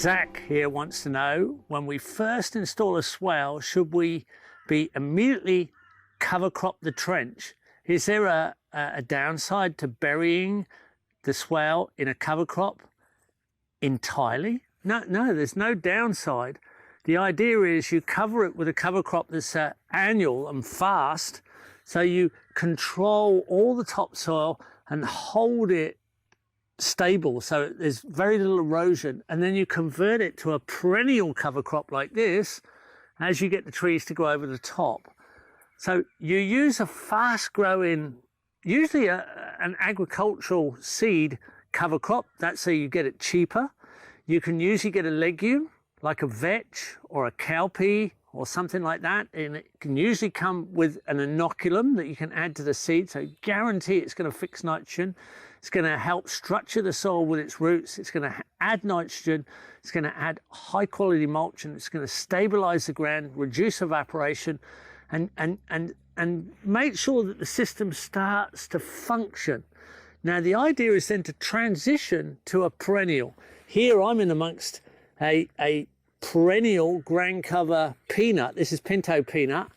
Zach here wants to know, when we first install a swale, should we be immediately cover crop the trench? Is there a downside to burying the swale in a cover crop entirely? No, there's no downside. The idea is you cover it with a cover crop that's annual and fast, so you control all the topsoil and hold it stable so there's very little erosion, and then you convert it to a perennial cover crop like this as you get the trees to go over the top. So you use a fast growing, usually an agricultural seed cover crop. That's how you get it cheaper. You can usually get a legume like a vetch or a cowpea or something like that, and it can usually come with an inoculum that you can add to the seed, so guarantee it's going to fix nitrogen. It's going to help structure the soil with its roots. It's going to add nitrogen. It's going to add high quality mulch, and it's going to stabilize the ground, reduce evaporation, and make sure that the system starts to function. Now the idea is then to transition to a perennial. Here I'm in amongst a perennial ground cover peanut. This is pinto peanut,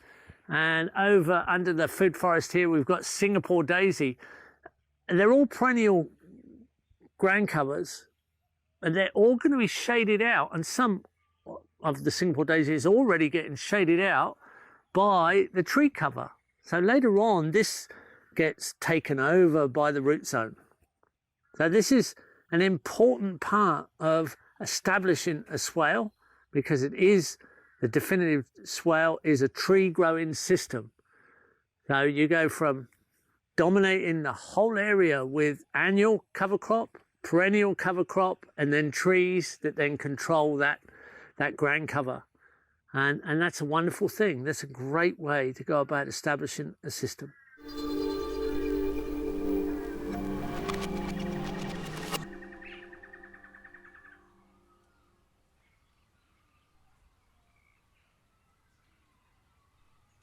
and over under the food forest here we've got Singapore daisy. They're all perennial ground covers, and they're all going to be shaded out, and some of the Singapore daisy is already getting shaded out by the tree cover. So later on this gets taken over by the root zone. So this is an important part of establishing a swale, because it is the definitive swale is a tree growing system. So you go from dominating the whole area with annual cover crop, perennial cover crop, and then trees that then control that ground cover. And that's a wonderful thing. That's a great way to go about establishing a system.